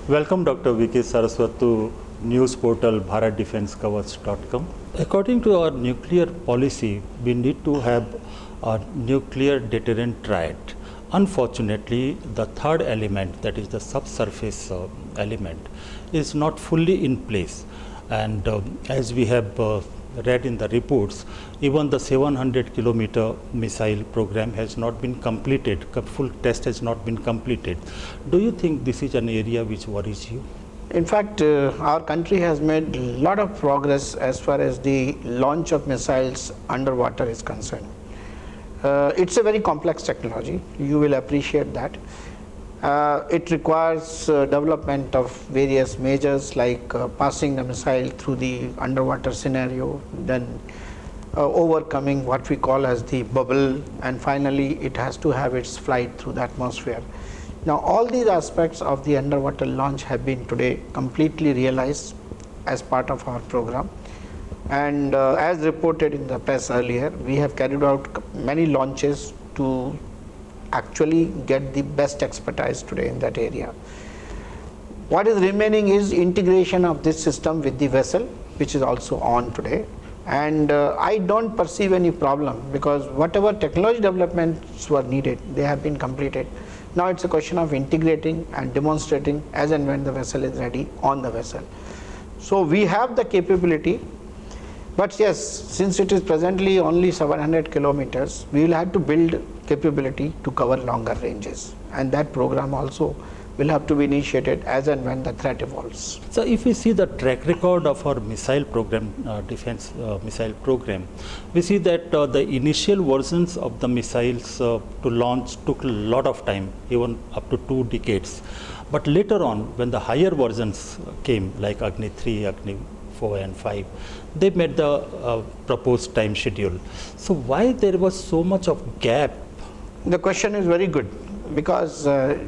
Welcome Dr. V.K. Saraswat to news portal bharatdefensekavach.com. According to our nuclear policy, we need to have a nuclear deterrent triad. Unfortunately, the third element, that is the subsurface element, is not fully in place. And as we have read in the reports, even the 700 kilometer missile program has not been completed, full test has not been completed. Do you think this is an area which worries you? In fact, our country has made a lot of progress as far as the launch of missiles underwater is concerned. It's a very complex technology, you will appreciate that. It requires development of various measures like passing the missile through the underwater scenario, then overcoming what we call as the bubble, and finally it has to have its flight through the atmosphere. Now all these aspects of the underwater launch have been today completely realized as part of our program, and as reported in the press earlier, we have carried out many launches to actually get the best expertise today in that area. What is remaining is integration of this system with the vessel, which is also on today, and I don't perceive any problem because whatever technology developments were needed, they have been completed. Now it's a question of integrating and demonstrating as and when the vessel is ready on the vessel. So we have the capability, but yes, since it is presently only 700 kilometers, we will have to build capability to cover longer ranges, and that program also will have to be initiated as and when the threat evolves. So if we see the track record of our missile program, defense missile program, we see that the initial versions of the missiles to launch took a lot of time, even up to 2 decades. But later on, when the higher versions came, like Agni 3, Agni 4 and 5, they met the proposed time schedule. So why there was so much of gap? The question is very good, because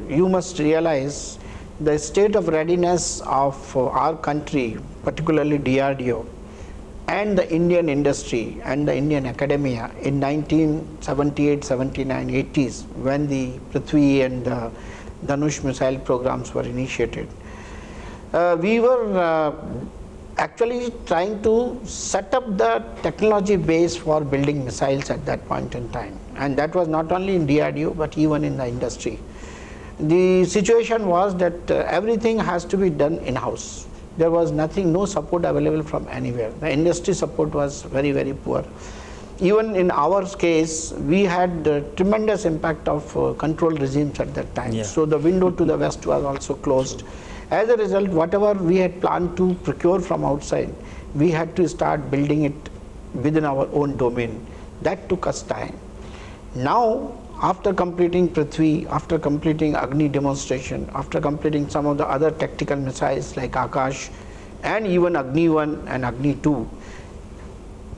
you must realize the state of readiness of our country, particularly DRDO, and the Indian industry and the Indian academia in 1978, 79, 80s, when the Prithvi and Dhanush missile programs were initiated. We were actually trying to set up the technology base for building missiles at that point in time, and that was not only in DRDO but even in the industry. The situation was that everything has to be done in-house. There was nothing, no support available from anywhere. The industry support was very, very poor. Even in our case, we had tremendous impact of control regimes at that time. Yeah. So the window to the west was also closed. As a result, whatever we had planned to procure from outside, we had to start building it within our own domain. That took us time. Now, after completing Prithvi, after completing Agni demonstration, after completing some of the other tactical missiles like Akash and even Agni 1 and Agni 2,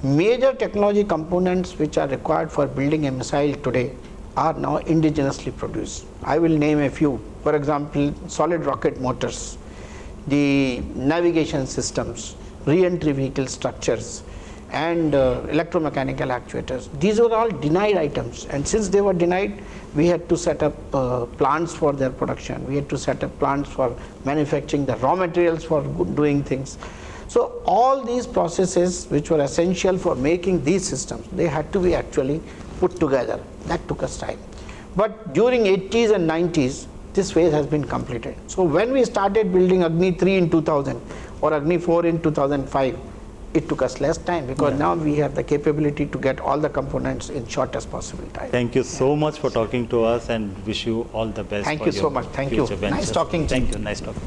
major technology components which are required for building a missile today are now indigenously produced. I will name a few. For example, solid rocket motors, the navigation systems, re-entry vehicle structures, and electromechanical actuators. These were all denied items, and since they were denied, we had to set up plants for their production. We had to set up plants for manufacturing the raw materials for doing things. So all these processes which were essential for making these systems, they had to be actually put together. That took us time. But during 80s and 90s, this phase has been completed. So when we started building Agni 3 in 2000 or Agni 4 in 2005, it took us less time because now we have the capability to get all the components in shortest possible time. Thank you so much for talking to us, and wish you all the best. Thank you so much. Thank you. Nice talking to you. Thank you. Nice talking.